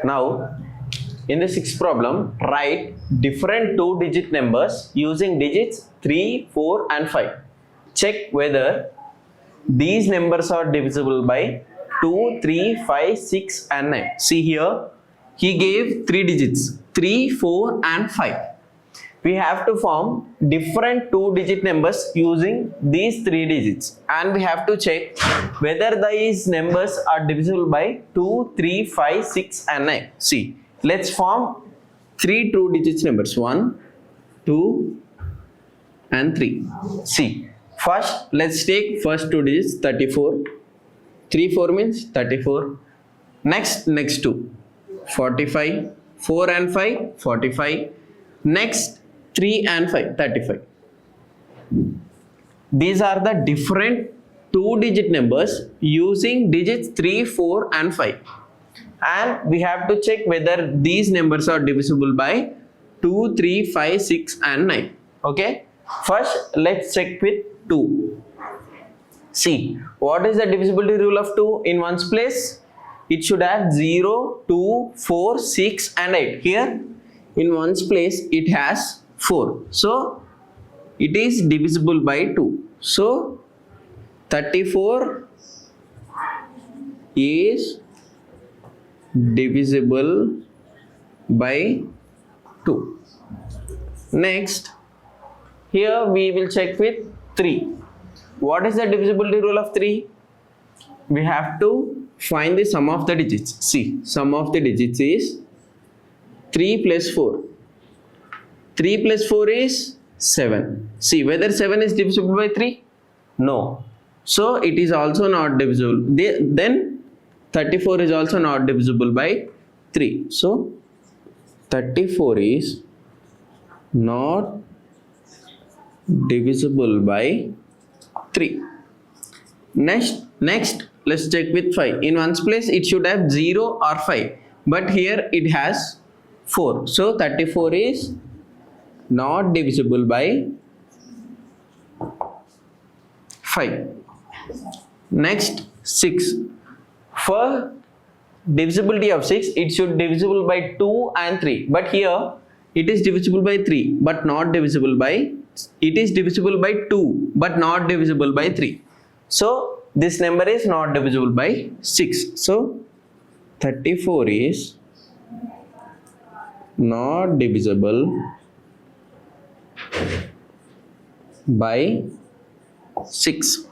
Now, in the sixth problem, write different two-digit numbers using digits 3, 4 and 5. Check whether these numbers are divisible by 2, 3, 5, 6 and 9. See here, he gave 3 digits 3, 4 and 5. We have to form different two-digit numbers using these 3 digits, and we have to check whether these numbers are divisible by 2, 3, 5, 6 and 9. See, let's form 3 two-digit numbers 1, 2 and 3. See, first let's take first two digits 34. 3, 4 means 34. Next 2 45. 4 and 5 45. Next 3 and 5 35. These are the different two-digit numbers using digits 3, 4 and 5. And we have to check whether these numbers are divisible by 2, 3, 5, 6 and 9. Okay. First, let's check with 2. See, what is the divisibility rule of 2 in ones place? It should have 0, 2, 4, 6 and 8. Here, in ones place, it has 4. So, it is divisible by 2. So, 34 is divisible by 2. Next, here we will check with 3. What is the divisibility rule of 3? We have to find the sum of the digits. See, sum of the digits is 3 plus 4. 3 plus 4 is 7. See, whether 7 is divisible by 3? No. So, it is also not divisible. Then, 34 is also not divisible by 3. So, 34 is not divisible by 3. Next, let's check with 5. In ones place, it should have 0 or 5. But here, it has 4. So, 34 is not divisible by 5. Next, 6. For divisibility of 6, it should divisible by 2 and 3. But here, it is divisible by 3, but not divisible by, it is divisible by 2, but not divisible by 3. So, this number is not divisible by 6. So, 34 is not divisible by 6.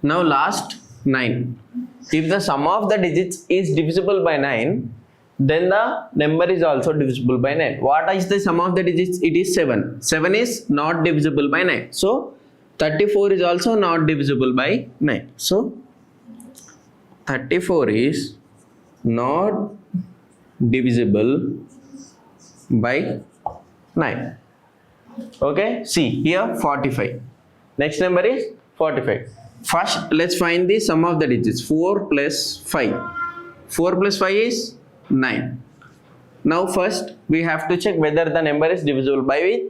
Now last 9. If the sum of the digits is divisible by 9, then the number is also divisible by 9. What is the sum of the digits? It is 7. 7 is not divisible by 9. So 34 is also not divisible by 9. So 34 is not divisible by 9. Okay, see here 45. Next number is 45. First, let's find the sum of the digits. 4 plus 5. 4 plus 5 is 9. Now first, we have to check whether the number is divisible by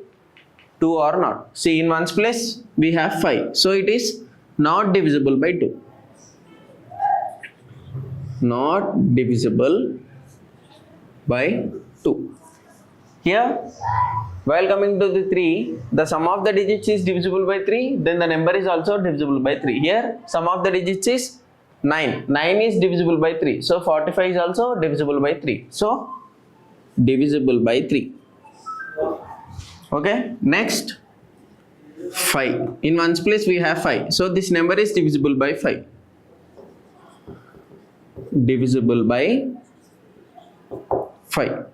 2 or not. See, in ones place, we have 5. So it is not divisible by 2. Not divisible by 2. Here, while coming to the 3, the sum of the digits is divisible by 3, then the number is also divisible by 3. Here, sum of the digits is 9. 9 is divisible by 3. So, 45 is also divisible by 3. So, divisible by 3. Okay, next 5. In ones place, we have 5. So, this number is divisible by 5. Divisible by 5.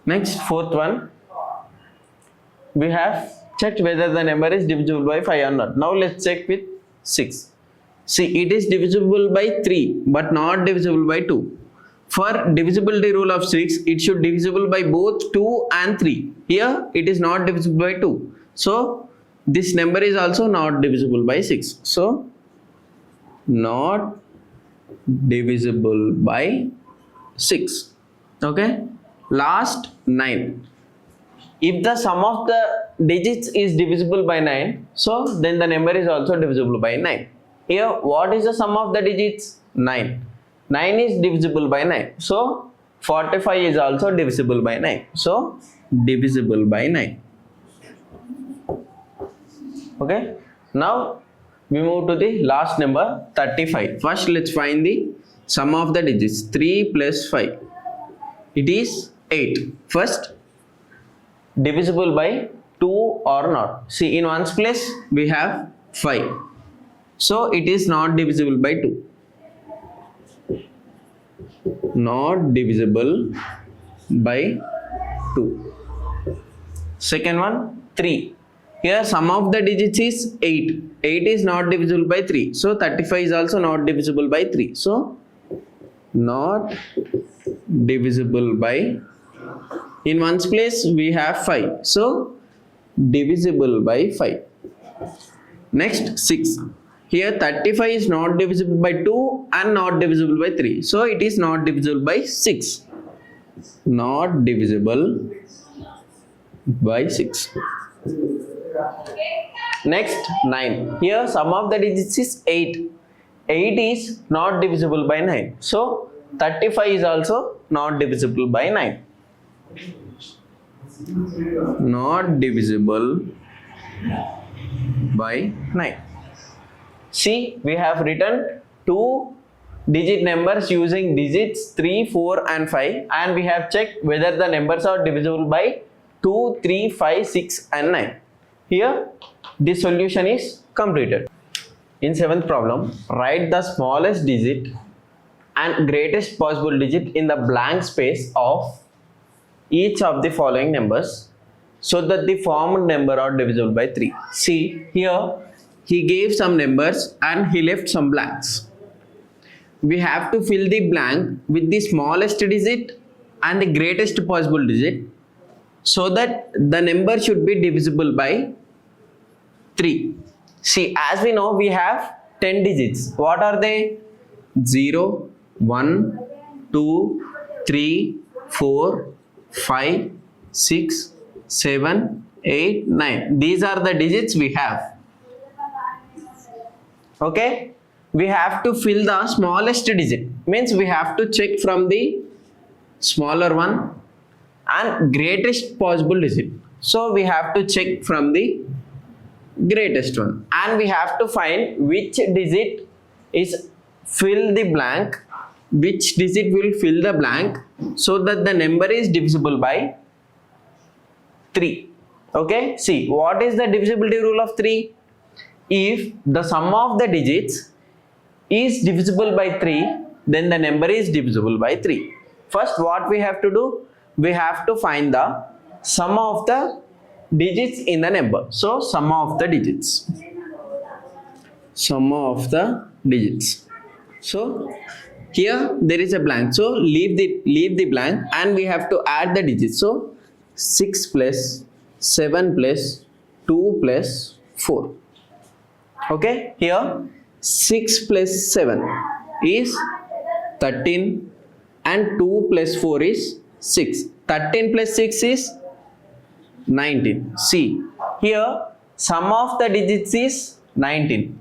Next, fourth one. We have checked whether the number is divisible by 5 or not. Now let's check with 6. See, it is divisible by 3 but not divisible by 2. For divisibility rule of 6, it should divisible by both 2 and 3. Here, it is not divisible by 2. So, this number is also not divisible by 6. So, not divisible by 6. Okay. Last 9. If the sum of the digits is divisible by 9, so then the number is also divisible by 9. Here, what is the sum of the digits? 9. 9 is divisible by 9. So 45 is also divisible by 9. So divisible by 9. Okay. Now we move to the last number 35. First let's find the sum of the digits. 3 plus 5. It is 8. First, divisible by 2 or not. See, in ones place we have 5. So it is not divisible by 2. Not divisible by 2. Second one, 3. Here sum of the digits is 8. 8 is not divisible by 3. So 35 is also not divisible by 3. So not divisible by, in ones place we have 5. So divisible by 5. Next 6. Here 35 is not divisible by 2 and not divisible by 3. So it is not divisible by 6. Not divisible by 6. Next 9. Here sum of the digits is 8. 8 is not divisible by 9. So 35 is also not divisible by 9. Not divisible by 9. See, we have written 2 digit numbers using digits 3, 4 and 5, and we have checked whether the numbers are divisible by 2, 3, 5, 6 and 9. Here this solution is completed. In 7th problem, write the smallest digit and greatest possible digit in the blank space of each of the following numbers so that the formed number are divisible by 3. See, here he gave some numbers and he left some blanks. We have to fill the blank with the smallest digit and the greatest possible digit so that the number should be divisible by 3. See, as we know, we have 10 digits. What are they? 0, 1, 2, 3, 4, 5, 6, 7, 8, 9. These are the digits we have. Okay, we have to fill the smallest digit, means we have to check from the smaller one, and greatest possible digit. So we have to check from the greatest one, and we have to find which digit is fill the blank, which digit will fill the blank so that the number is divisible by 3. Okay, see, what is the divisibility rule of 3? If the sum of the digits is divisible by 3, then the number is divisible by 3. First, what we have to do? We have to find the sum of the digits in the number. So, sum of the digits. Sum of the digits. So, here there is a blank. So, leave the blank and we have to add the digits. So, 6 plus 7 plus 2 plus 4. Okay, here 6 plus 7 is 13 and 2 plus 4 is 6. 13 plus 6 is 19. See, here sum of the digits is 19.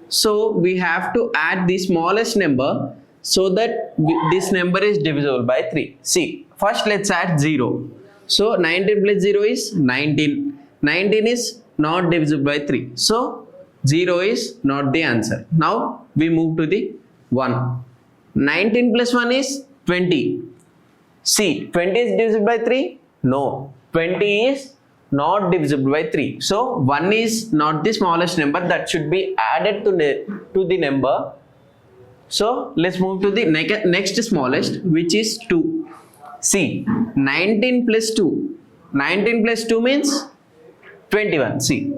So we have to add the smallest number so that this number is divisible by 3. See, first let's add 0. So 19 plus 0 is 19. 19 is not divisible by 3. So 0 is not the answer. Now we move to the 1. 19 plus 1 is 20. See, 20 is divisible by 3? No. 20 is not divisible by 3. So 1 is not the smallest number that should be added to the number. So let's move to the next smallest, which is 2. See, 19 plus 2. 19 plus 2 means 21. See,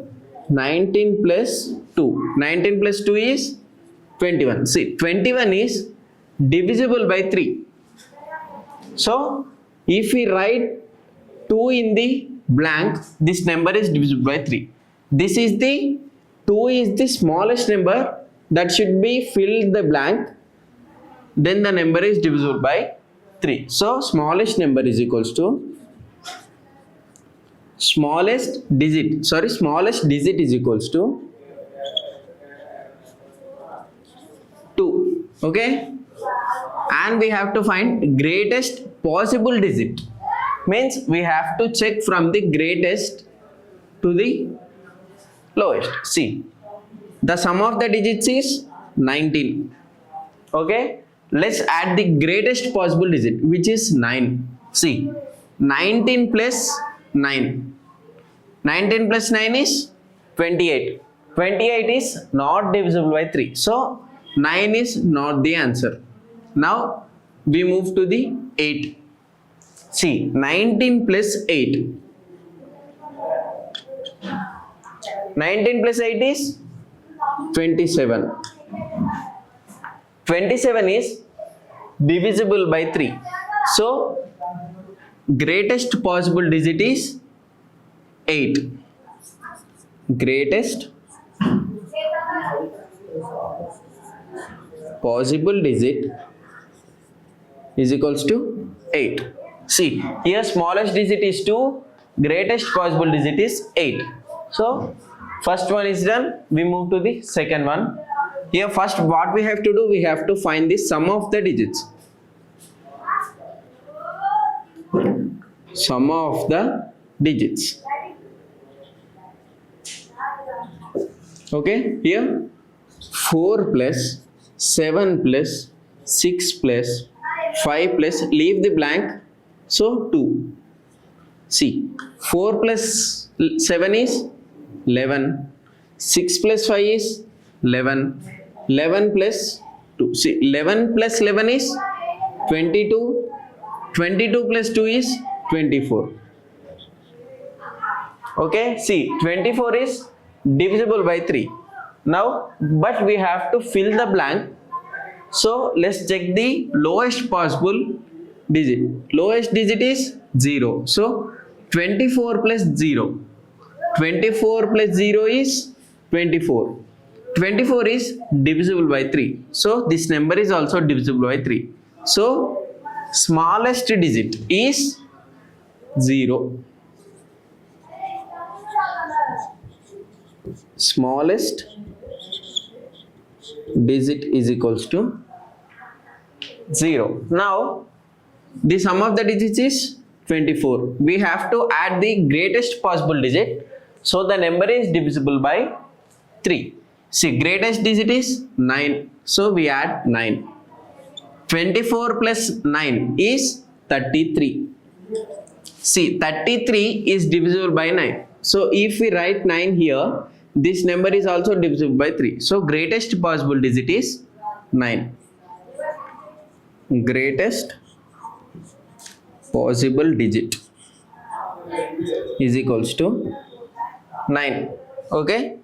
19 plus 2. 19 plus 2 is 21. See, 21 is divisible by 3. So, if we write 2 in the blank, this number is divisible by 3. This is the 2 is the smallest number that should be filled the blank. Then the number is divisible by 3. So, smallest number is equals to smallest digit is equals to 2. Okay. and we have to find greatest possible digit. Means we have to check from the greatest to the lowest. See, the sum of the digits is 19. Okay, let's add the greatest possible digit, which is 9. See, 19 plus 9. 19 plus 9 is 28. 28 is not divisible by 3. So 9 is not the answer. Now we move to the 8. See, 19 plus 8. 19 plus 8 is 27. 27 is divisible by 3. So greatest possible digit is 8. Greatest possible digit is equals to 8. See, here smallest digit is 2, greatest possible digit is 8. So first one is done. We move to the second one. Here first what we have to do, we have to find the sum of the digits. Sum of the digits. Okay, here 4 plus 7 plus 6 plus 5 plus, leave the blank, so 2. See, 4 plus 7 is 11, 6 plus 5 is 11, 11 plus 2. See, 11 plus 11 is 22, 22 plus 2 is 24. Okay, see, 24 is divisible by 3. Now, but we have to fill the blank. So let's check the lowest possible digit. Lowest digit is 0. So 24 plus 0. 24 plus 0 is 24. 24 is divisible by 3. So this number is also divisible by 3. So smallest digit is 0. Smallest digit is equals to 0. Now the sum of the digits is 24. We have to add the greatest possible digit. So the number is divisible by 3. See, greatest digit is 9. So we add 9. 24 plus 9 is 33. See, 33 is divisible by 9. So if we write 9 here, this number is also divisible by 3. So greatest possible digit is 9. Greatest possible digit is equals to 9. Okay.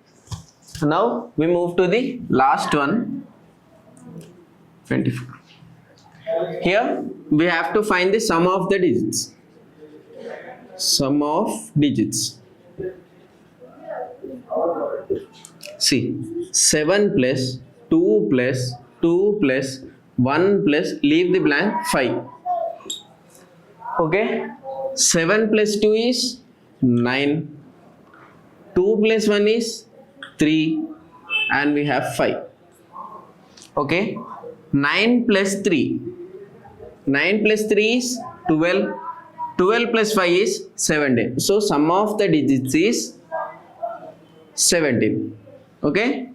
Now we move to the last one, 24. Here we have to find the sum of the digits. Sum of digits. See, 7 plus 2 plus 2 plus 1 plus, leave the blank, 5. Okay, 7 plus 2 is 9. 2 plus 1 is 3 and we have 5. Okay, 9 plus 3. 9 plus 3 is 12. 12 plus 5 is 17. So sum of the digits is 17. Okay,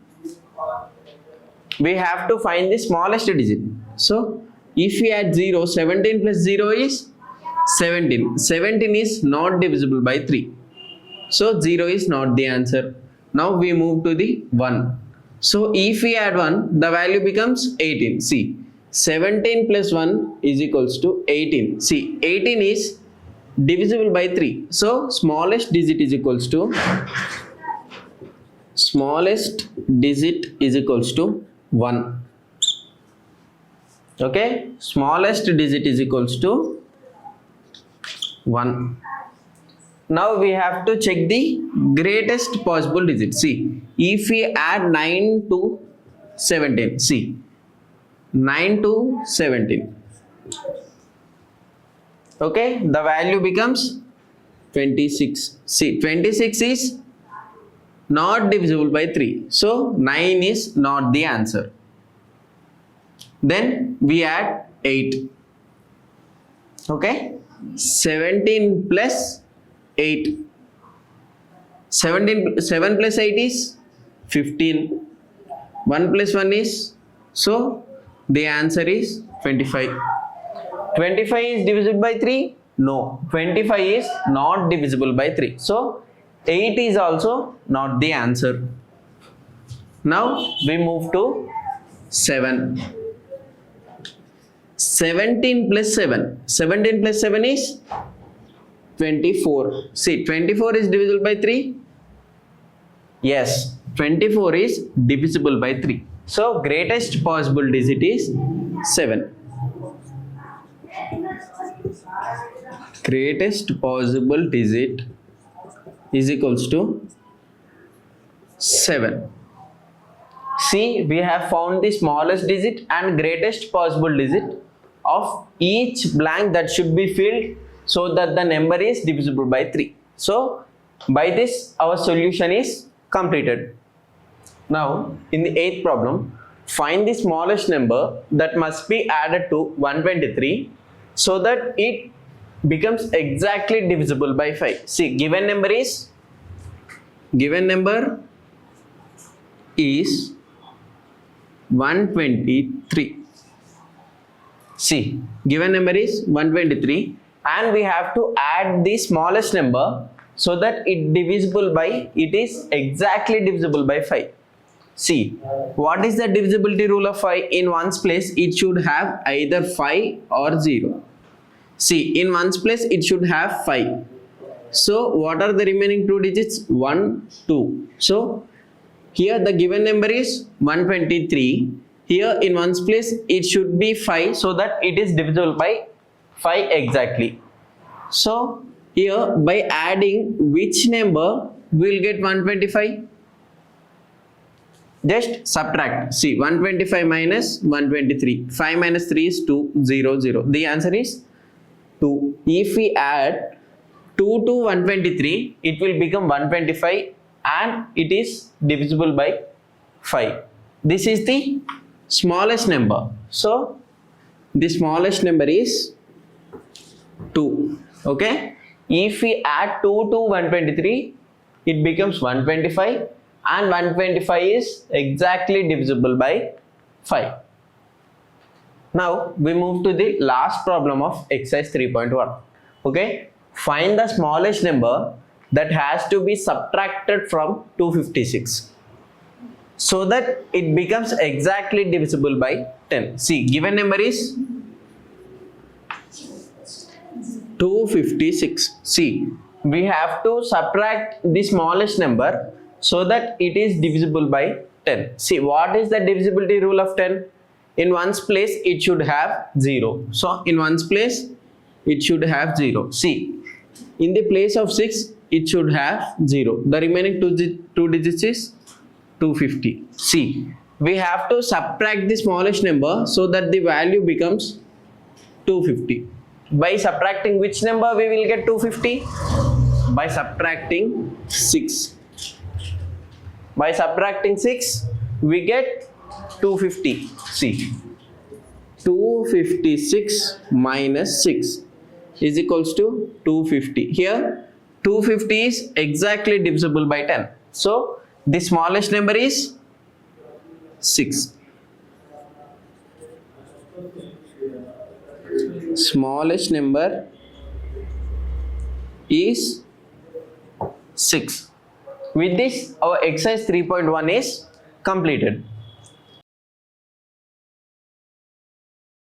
we have to find the smallest digit. So if we add 0, 17 plus 0 is 17. 17 is not divisible by 3. So 0 is not the answer. Now we move to the 1. So if we add 1, the value becomes 18. See, 17 plus 1 is equals to 18. See, 18 is divisible by 3. So smallest digit is equals to, smallest digit is equals to 1. Okay, smallest digit is equals to 1. Now we have to check the greatest possible digit. See, if we add 9 to 17, see, 9 to 17. Okay, the value becomes 26. See, 26 is not divisible by 3. So 9 is not the answer. Then we add 8. Okay, 17 plus 8. 7 plus 8 is 15. 1 plus 1 is, so the answer is 25. 25 is divisible by 3? No, 25 is not divisible by 3. So 8 is also not the answer. Now we move to 7. 17 plus 7. 17 plus 7 is 24. See, 24 is divisible by 3? Yes, 24 is divisible by 3. So greatest possible digit is 7. Greatest possible digit is equals to 7. See, we have found the smallest digit and greatest possible digit of each blank that should be filled so that the number is divisible by 3. So by this our solution is completed. Now in the 8th problem, find the smallest number that must be added to 123 so that it becomes exactly divisible by 5. See, given number is 123. See, given number is 123 and we have to add the smallest number so that it is exactly divisible by 5. See, what is the divisibility rule of 5? In ones place it should have either 5 or 0. See, in ones place it should have 5. So what are the remaining two digits? 1, 2. So here the given number is 123. Here in ones place it should be 5 so that it is divisible by 5 exactly. So here by adding which number we will get 125? Just subtract. See, 125 minus 123. 5 minus 3 is 2, 0, 0. The answer is 2. If we add 2 to 123, it will become 125 and it is divisible by 5. This is the smallest number. So the smallest number is 2. Okay. If we add 2 to 123, it becomes 125 and 125 is exactly divisible by 5. Now we move to the last problem of exercise 3.1. Okay. Find the smallest number that has to be subtracted from 256 so that it becomes exactly divisible by 10. See, given number is 256. See, we have to subtract the smallest number so that it is divisible by 10. See, what is the divisibility rule of 10? In ones place it should have 0. So in ones place it should have 0. See, in the place of 6 it should have 0. The remaining two digits is 250. See, we have to subtract the smallest number so that the value becomes 250. By subtracting which number we will get 250? By subtracting 6. By subtracting 6 we get 250. See, 256 minus 6 is equals to 250. Here 250 is exactly divisible by 10. So the smallest number is 6. Smallest number is 6. With this our exercise 3.1 is completed.